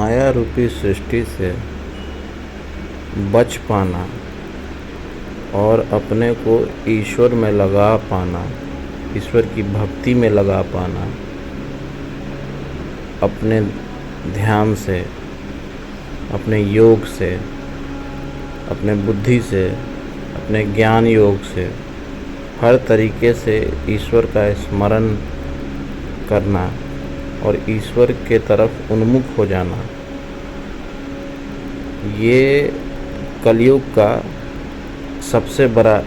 माया रूपी सृष्टि से बच पाना और अपने को ईश्वर में लगा पाना, ईश्वर की भक्ति में लगा पाना, अपने ध्यान से, अपने योग से, अपने बुद्धि से, अपने ज्ञान योग से, हर तरीके से ईश्वर का स्मरण करना और ईश्वर के तरफ उन्मुख हो जाना, ये कलयुग का सबसे बड़ा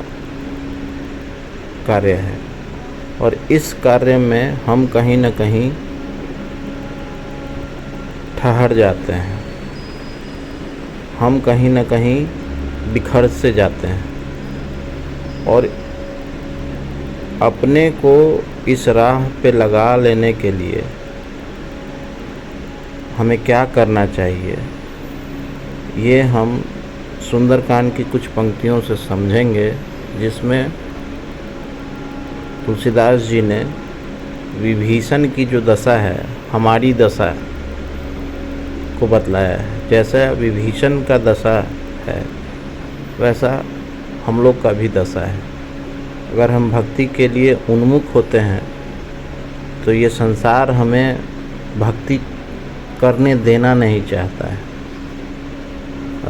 कार्य है। और इस कार्य में हम कहीं न कहीं ठहर जाते हैं, हम कहीं न कहीं बिखर से जाते हैं और अपने को इस राह पे लगा लेने के लिए हमें क्या करना चाहिए, ये हम सुंदरकांड की कुछ पंक्तियों से समझेंगे, जिसमें तुलसीदास जी ने विभीषण की जो दशा है, हमारी दशा को बतलाया है। जैसा विभीषण का दशा है वैसा हम लोग का भी दशा है। अगर हम भक्ति के लिए उन्मुख होते हैं तो ये संसार हमें भक्ति करने देना नहीं चाहता है।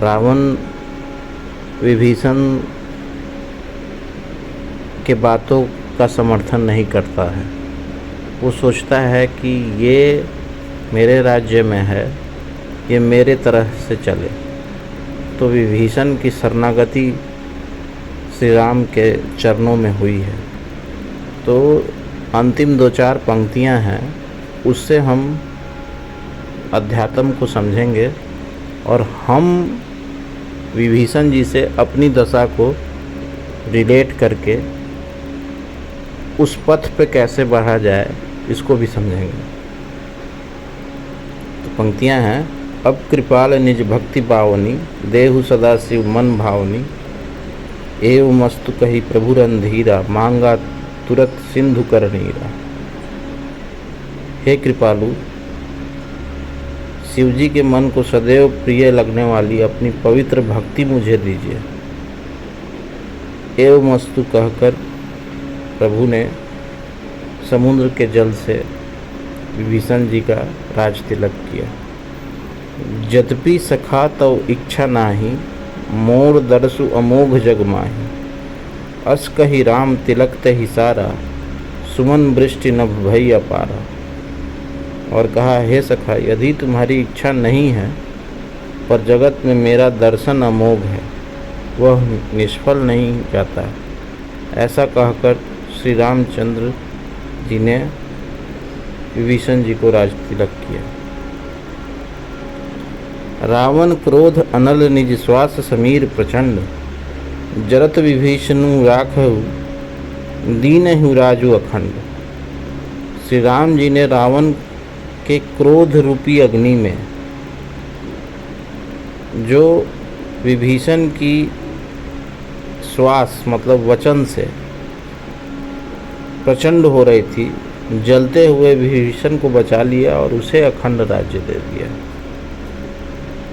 रावण विभीषण के बातों का समर्थन नहीं करता है। वो सोचता है कि ये मेरे राज्य में है, ये मेरे तरह से चले। तो विभीषण की शरणागति श्री राम के चरणों में हुई है। तो अंतिम 2-4 पंक्तियां हैं, उससे हम अध्यात्म को समझेंगे और हम विभीषण जी से अपनी दशा को रिलेट करके उस पथ पे कैसे बढ़ा जाए, इसको भी समझेंगे। तो पंक्तियां हैं, अब कृपाल निज भक्ति पावनी, देहु सदा शिव मन भावनी, एव मस्तु कही प्रभु रंधीरा, मांगा तुरत सिंधु कर नीरा। हे कृपालु, शिव जी के मन को सदैव प्रिय लगने वाली अपनी पवित्र भक्ति मुझे दीजिए। एव मस्तु कहकर प्रभु ने समुद्र के जल से विभीषण जी का राज तिलक किया। यद्यपि सखा तव इच्छा नाही, मोर दरसु अमोघ जग माही, अस कही राम तिलक तहि सारा, सुमन वृष्टि नभ भई अपारा। और कहा, हे सखा, यदि तुम्हारी इच्छा नहीं है पर जगत में मेरा दर्शन अमोघ है, वह निष्फल नहीं जाता। ऐसा कहकर श्री रामचंद्र जी ने विभीषण जी को राज तिलक किया। रावण क्रोध अनल निज श्वास समीर प्रचंड, जरत विभीषणु राखहु, दीनहु राजु अखंड। श्री राम जी ने रावण के क्रोध रूपी अग्नि में, जो विभीषण की श्वास मतलब वचन से प्रचंड हो रही थी, जलते हुए विभीषण को बचा लिया और उसे अखंड राज्य दे दिया।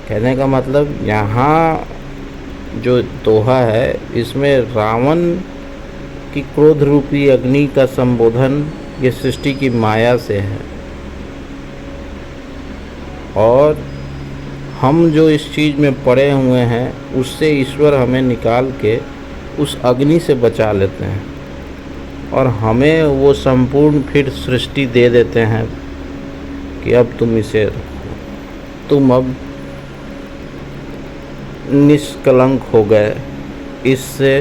कहने का मतलब यहाँ जो दोहा है, इसमें रावण की क्रोध रूपी अग्नि का संबोधन ये सृष्टि की माया से है और हम जो इस चीज़ में पड़े हुए हैं उससे ईश्वर हमें निकाल के उस अग्नि से बचा लेते हैं और हमें वो संपूर्ण फिर सृष्टि दे देते हैं कि अब तुम इसे रखो, तुम अब निष्कलंक हो गए, इससे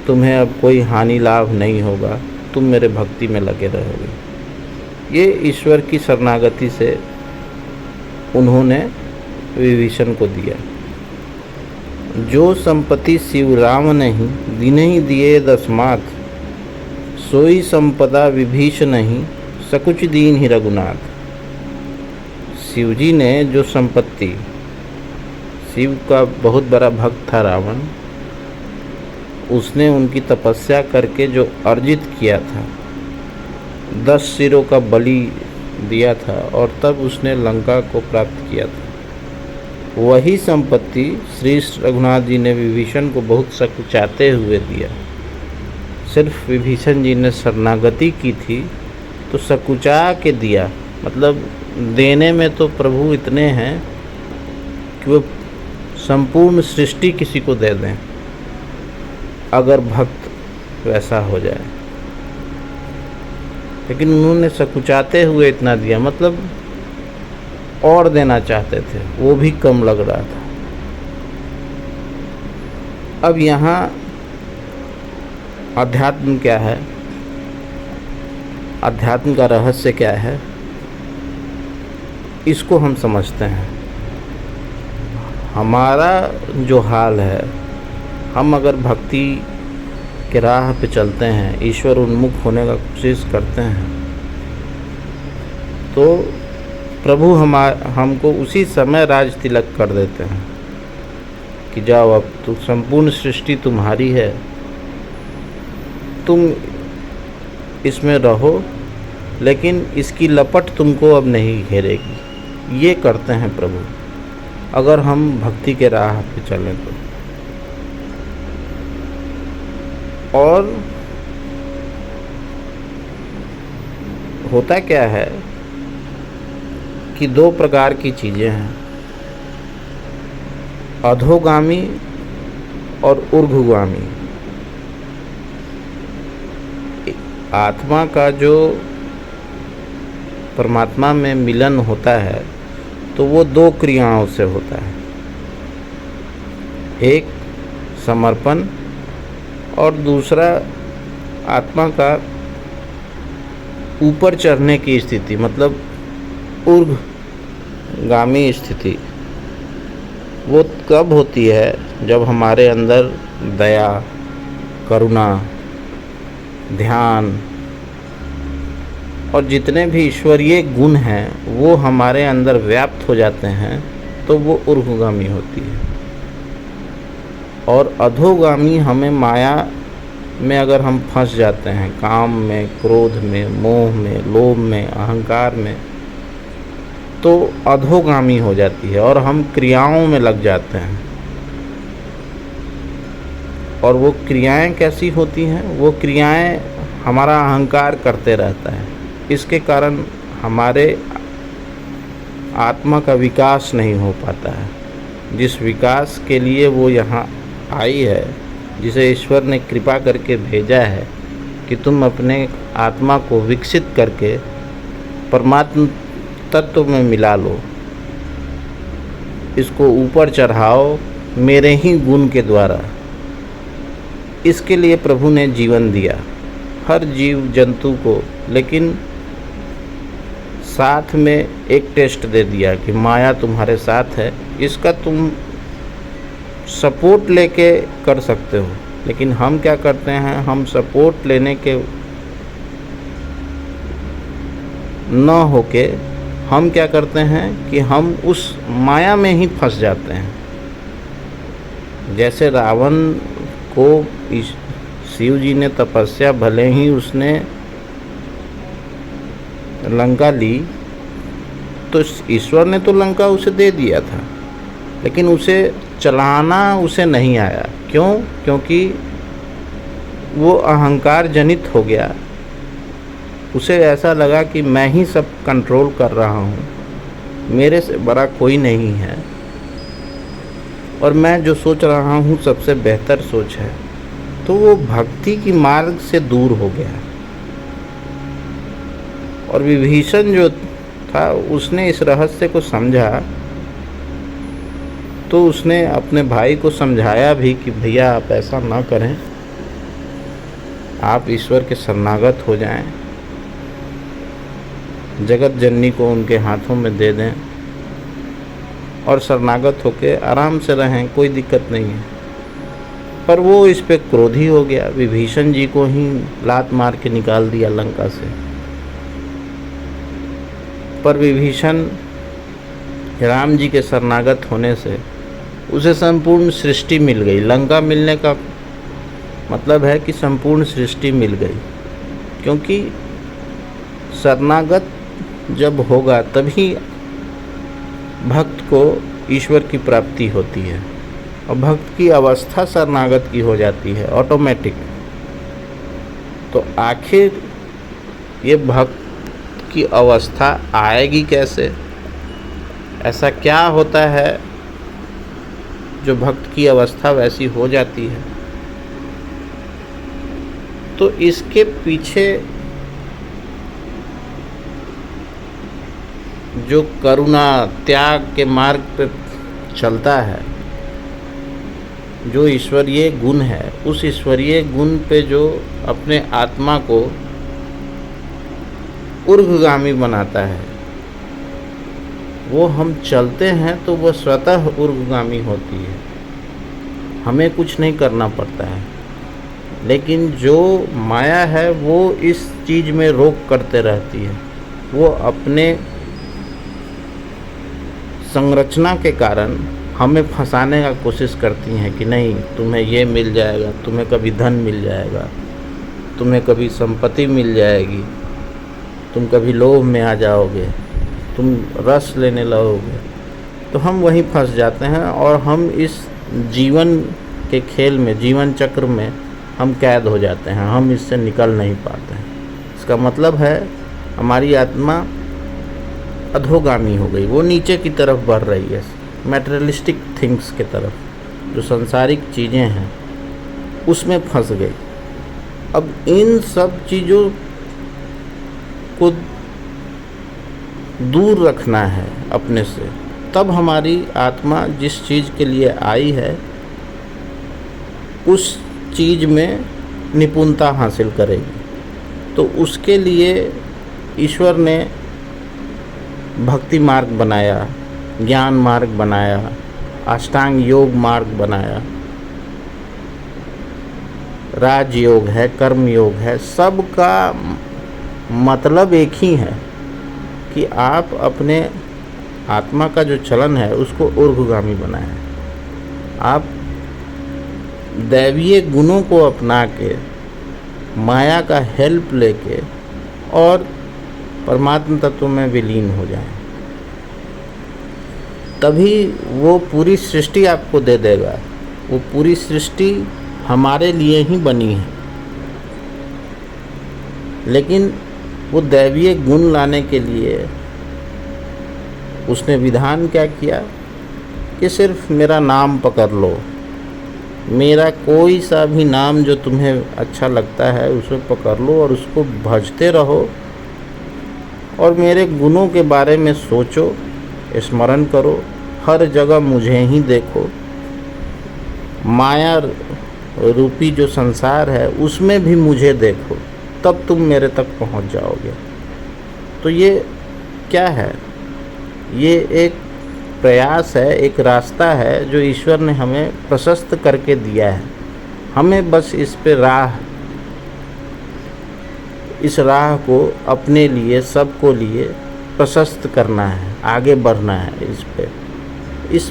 तुम्हें अब कोई हानि लाभ नहीं होगा, तुम मेरे भक्ति में लगे रहोगे। ये ईश्वर की शरणागति से उन्होंने विभीषण को दिया। जो संपत्ति शिव राम नहीं, दीन्हि दिए दसमात, सोई संपदा विभीषण नहीं, सकुच दीन ही रघुनाथ। शिव जी ने जो संपत्ति, शिव का बहुत बड़ा भक्त था रावण, उसने उनकी तपस्या करके जो अर्जित किया था, 10 सिरों का बलि दिया था और तब उसने लंका को प्राप्त किया था। वही संपत्ति श्री रघुनाथ जी ने विभीषण को बहुत सकुचाते हुए दिया। सिर्फ विभीषण जी ने शरणागति की थी तो सकुचा के दिया। मतलब देने में तो प्रभु इतने हैं कि वो संपूर्ण सृष्टि किसी को दे दें अगर भक्त वैसा हो जाए, लेकिन उन्होंने सकुचाते हुए इतना दिया। मतलब और देना चाहते थे, वो भी कम लग रहा था। अब यहाँ अध्यात्म क्या है, अध्यात्म का रहस्य क्या है, इसको हम समझते हैं। हमारा जो हाल है, हम अगर भक्ति के राह पे चलते हैं, ईश्वर उन्मुख होने का कोशिश करते हैं, तो प्रभु हमको उसी समय राज तिलक कर देते हैं कि जाओ अब तो संपूर्ण सृष्टि तुम्हारी है, तुम इसमें रहो, लेकिन इसकी लपट तुमको अब नहीं घेरेगी। ये करते हैं प्रभु अगर हम भक्ति के राह पे चलें तो। और होता क्या है कि दो प्रकार की चीज़ें हैं, अधोगामी और ऊर्ध्वगामी। आत्मा का जो परमात्मा में मिलन होता है तो वो दो क्रियाओं से होता है, एक समर्पण और दूसरा आत्मा का ऊपर चढ़ने की स्थिति, मतलब ऊर्ध्वगामी स्थिति। वो कब होती है जब हमारे अंदर दया, करुणा, ध्यान और जितने भी ईश्वरीय गुण हैं वो हमारे अंदर व्याप्त हो जाते हैं, तो वो ऊर्ध्वगामी होती है। और अधोगामी हमें माया में अगर हम फंस जाते हैं, काम में, क्रोध में, मोह में, लोभ में, अहंकार में, तो अधोगामी हो जाती है और हम क्रियाओं में लग जाते हैं। और वो क्रियाएं कैसी होती हैं? वो क्रियाएं हमारा अहंकार करते रहता है, इसके कारण हमारे आत्मा का विकास नहीं हो पाता है। जिस विकास के लिए वो यहाँ आई है, जिसे ईश्वर ने कृपा करके भेजा है कि तुम अपने आत्मा को विकसित करके परमात्म तत्व में मिला लो, इसको ऊपर चढ़ाओ मेरे ही गुण के द्वारा। इसके लिए प्रभु ने जीवन दिया हर जीव जंतु को, लेकिन साथ में एक टेस्ट दे दिया कि माया तुम्हारे साथ है, इसका तुम सपोर्ट लेके कर सकते हो। लेकिन हम क्या करते हैं, हम सपोर्ट लेने के न होके हम क्या करते हैं कि हम उस माया में ही फंस जाते हैं। जैसे रावण को शिव जी ने तपस्या, भले ही उसने लंका ली तो ईश्वर ने तो लंका उसे दे दिया था, लेकिन उसे चलाना उसे नहीं आया। क्यों? क्योंकि वो अहंकार जनित हो गया। उसे ऐसा लगा कि मैं ही सब कंट्रोल कर रहा हूँ, मेरे से बड़ा कोई नहीं है और मैं जो सोच रहा हूँ सबसे बेहतर सोच है। तो वो भक्ति की मार्ग से दूर हो गया। और विभीषण जो था उसने इस रहस्य को समझा, तो उसने अपने भाई को समझाया भी कि भैया आप ऐसा ना करें, आप ईश्वर के शरणागत हो जाएं, जगत जननी को उनके हाथों में दे दें और शरणागत होके आराम से रहें, कोई दिक्कत नहीं है। पर वो इस पे क्रोधी हो गया, विभीषण जी को ही लात मार के निकाल दिया लंका से। पर विभीषण राम जी के शरणागत होने से उसे संपूर्ण सृष्टि मिल गई। लंका मिलने का मतलब है कि संपूर्ण सृष्टि मिल गई, क्योंकि शरणागत जब होगा तभी भक्त को ईश्वर की प्राप्ति होती है, और भक्त की अवस्था शरणागत की हो जाती है ऑटोमेटिक। तो आखिर ये भक्त की अवस्था आएगी कैसे? ऐसा क्या होता है जो भक्त की अवस्था वैसी हो जाती है? तो इसके पीछे जो करुणा त्याग के मार्ग पे चलता है, जो ईश्वरीय गुण है, उस ईश्वरीय गुण पे जो अपने आत्मा को ऊर्ध्वगामी बनाता है, वो हम चलते हैं तो वह स्वतः ऊर्ध्वगामी होती है, हमें कुछ नहीं करना पड़ता है। लेकिन जो माया है वो इस चीज़ में रोक करते रहती है, वो अपने संरचना के कारण हमें फंसाने का कोशिश करती हैं कि नहीं, तुम्हें ये मिल जाएगा, तुम्हें कभी धन मिल जाएगा, तुम्हें कभी संपत्ति मिल जाएगी, तुम कभी लोभ में आ जाओगे, तुम रस लेने लगोगे। तो हम वहीं फंस जाते हैं और हम इस जीवन के खेल में, जीवन चक्र में हम कैद हो जाते हैं, हम इससे निकल नहीं पाते हैं। इसका मतलब है हमारी आत्मा अधोगामी हो गई, वो नीचे की तरफ बढ़ रही है, मैटेरियलिस्टिक थिंग्स के तरफ, जो सांसारिक चीज़ें हैं उसमें फंस गई। अब इन सब चीज़ों को दूर रखना है अपने से, तब हमारी आत्मा जिस चीज़ के लिए आई है उस चीज़ में निपुणता हासिल करेगी। तो उसके लिए ईश्वर ने भक्ति मार्ग बनाया, ज्ञान मार्ग बनाया, अष्टांग योग मार्ग बनाया, राजयोग है, कर्म योग है। सबका मतलब एक ही है कि आप अपने आत्मा का जो चलन है उसको ऊर्ध्वगामी बनाएं। आप दैवीय गुणों को अपना के, माया का हेल्प लेके और परमात्म तत्व में विलीन हो जाएं, तभी वो पूरी सृष्टि आपको दे देगा। वो पूरी सृष्टि हमारे लिए ही बनी है, लेकिन वो दैवीय गुण लाने के लिए उसने विधान क्या किया कि सिर्फ मेरा नाम पकड़ लो, मेरा कोई सा भी नाम जो तुम्हें अच्छा लगता है उसे पकड़ लो और उसको भजते रहो, और मेरे गुणों के बारे में सोचो, स्मरण करो, हर जगह मुझे ही देखो। माया रूपी जो संसार है उसमें भी मुझे देखो, तब तुम मेरे तक पहुंच जाओगे। तो ये क्या है? ये एक प्रयास है, एक रास्ता है जो ईश्वर ने हमें प्रशस्त करके दिया है। हमें बस इस राह को अपने लिए, सबको लिए प्रशस्त करना है, आगे बढ़ना है। इस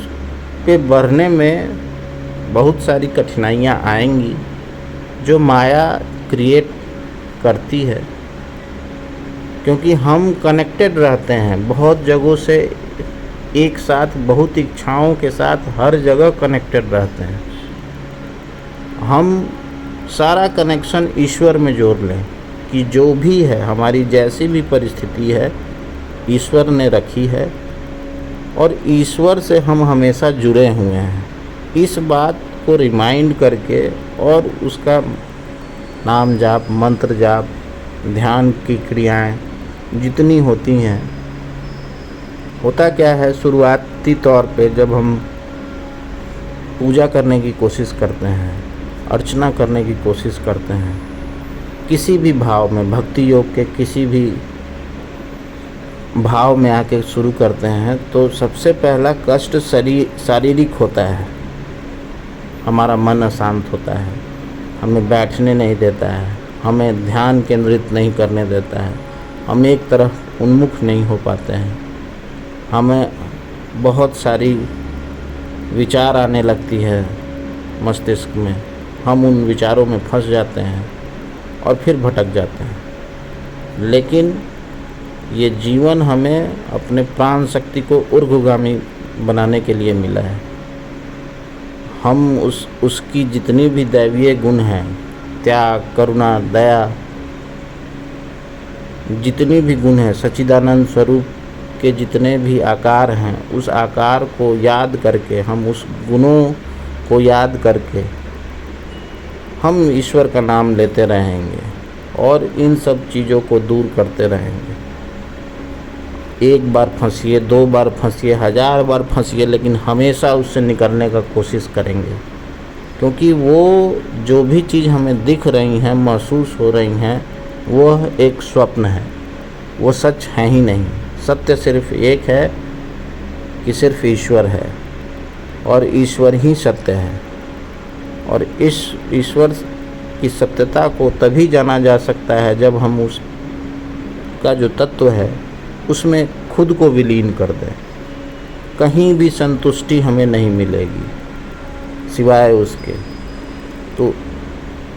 पे बढ़ने में बहुत सारी कठिनाइयाँ आएंगी जो माया क्रिएट करती है, क्योंकि हम कनेक्टेड रहते हैं बहुत जगहों से एक साथ, बहुत इच्छाओं के साथ हर जगह कनेक्टेड रहते हैं। हम सारा कनेक्शन ईश्वर में जोड़ लें कि जो भी है, हमारी जैसी भी परिस्थिति है, ईश्वर ने रखी है और ईश्वर से हम हमेशा जुड़े हुए हैं। इस बात को रिमाइंड करके और उसका नाम जाप, मंत्र जाप, ध्यान की क्रियाएं जितनी होती हैं, होता क्या है, शुरुआती तौर पे जब हम पूजा करने की कोशिश करते हैं, अर्चना करने की कोशिश करते हैं, किसी भी भाव में, भक्ति योग के किसी भी भाव में आके शुरू करते हैं, तो सबसे पहला कष्ट शारीरिक होता है। हमारा मन अशांत होता है, हमें बैठने नहीं देता है, हमें ध्यान केंद्रित नहीं करने देता है, हम एक तरफ उन्मुख नहीं हो पाते हैं, हमें बहुत सारी विचार आने लगती है मस्तिष्क में, हम उन विचारों में फंस जाते हैं और फिर भटक जाते हैं। लेकिन ये जीवन हमें अपने प्राण शक्ति को ऊर्ध्वगामी बनाने के लिए मिला है। हम उसकी जितनी भी दैवीय गुण हैं, त्याग, करुणा, दया, जितनी भी गुण हैं, सच्चिदानंद स्वरूप के जितने भी आकार हैं, उस आकार को याद करके, हम उस गुणों को याद करके हम ईश्वर का नाम लेते रहेंगे और इन सब चीज़ों को दूर करते रहेंगे। एक बार फंसिए, 2 बार फंसिए, 1000 बार फंसिए, लेकिन हमेशा उससे निकलने का कोशिश करेंगे, क्योंकि वो जो भी चीज़ हमें दिख रही हैं, महसूस हो रही हैं, वह एक स्वप्न है, वो सच है ही नहीं। सत्य सिर्फ एक है कि सिर्फ ईश्वर है और ईश्वर ही सत्य है। और इस ईश्वर की सत्यता को तभी जाना जा सकता है जब हम उसका जो तत्व है उसमें खुद को विलीन कर दें। कहीं भी संतुष्टि हमें नहीं मिलेगी सिवाय उसके। तो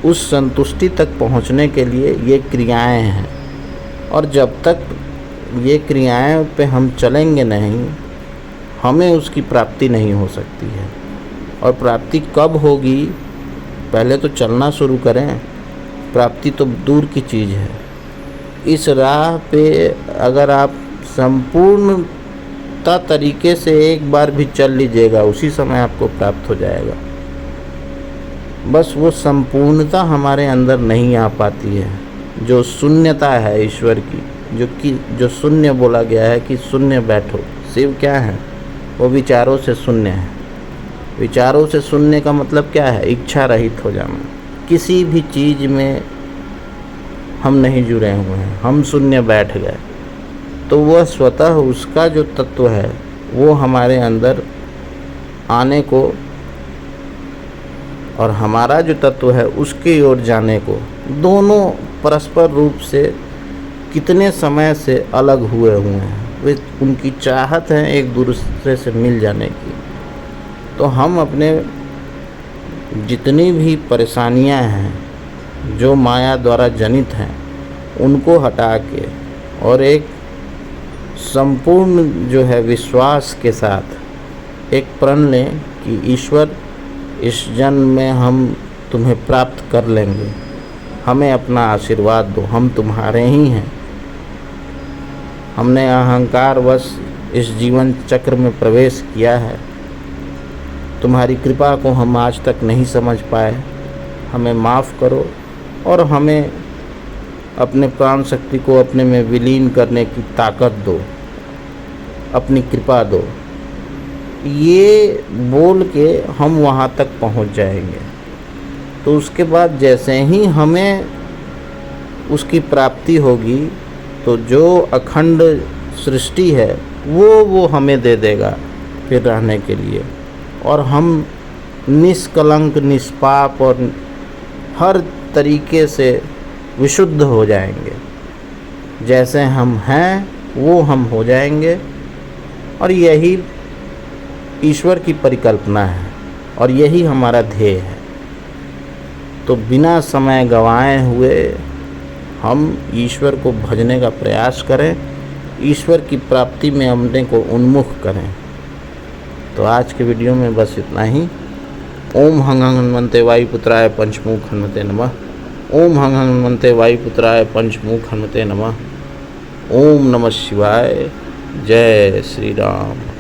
उस संतुष्टि तक पहुंचने के लिए ये क्रियाएं हैं, और जब तक ये क्रियाएं पे हम चलेंगे नहीं, हमें उसकी प्राप्ति नहीं हो सकती है। और प्राप्ति कब होगी? पहले तो चलना शुरू करें, प्राप्ति तो दूर की चीज़ है। इस राह पे अगर आप संपूर्णता तरीके से एक बार भी चल लीजिएगा, उसी समय आपको प्राप्त हो जाएगा। बस वो संपूर्णता हमारे अंदर नहीं आ पाती है, जो शून्यता है ईश्वर की, जो शून्य बोला गया है कि शून्य बैठो। शिव क्या है? वो विचारों से शून्य है। विचारों से शून्य का मतलब क्या है? इच्छा रहित हो जाना। किसी भी चीज़ में हम नहीं जुड़े हुए हैं, हम शून्य बैठ गए, तो वह स्वतः उसका जो तत्व है वो हमारे अंदर आने को और हमारा जो तत्व है उसकी ओर जाने को, दोनों परस्पर रूप से कितने समय से अलग हुए हैं। वे उनकी चाहत है एक दूसरे से मिल जाने की। तो हम अपने जितनी भी परेशानियां हैं जो माया द्वारा जनित हैं, उनको हटा के और एक संपूर्ण जो है विश्वास के साथ एक प्रण लें कि ईश्वर, इस जन्म में हम तुम्हें प्राप्त कर लेंगे, हमें अपना आशीर्वाद दो, हम तुम्हारे ही हैं। हमने अहंकारवश इस जीवन चक्र में प्रवेश किया है, तुम्हारी कृपा को हम आज तक नहीं समझ पाए, हमें माफ़ करो और हमें अपने प्राण शक्ति को अपने में विलीन करने की ताकत दो, अपनी कृपा दो। ये बोल के हम वहाँ तक पहुँच जाएंगे। तो उसके बाद जैसे ही हमें उसकी प्राप्ति होगी, तो जो अखंड सृष्टि है वो हमें दे देगा फिर रहने के लिए, और हम निष्कलंक, निष्पाप और हर तरीके से विशुद्ध हो जाएंगे। जैसे हम हैं वो हम हो जाएंगे, और यही ईश्वर की परिकल्पना है और यही हमारा ध्येय है। तो बिना समय गंवाए हुए हम ईश्वर को भजने का प्रयास करें, ईश्वर की प्राप्ति में अपने को उन्मुख करें। तो आज के वीडियो में बस इतना ही। ओम हंग हनुमन्ते वायुपुत्राय पंचमुख हनुमते नमः। ओम हंग हनुमन्ते वायुपुत्राय पंचमुख हनुमते नमः। ओम नमः शिवाय। जय श्री राम।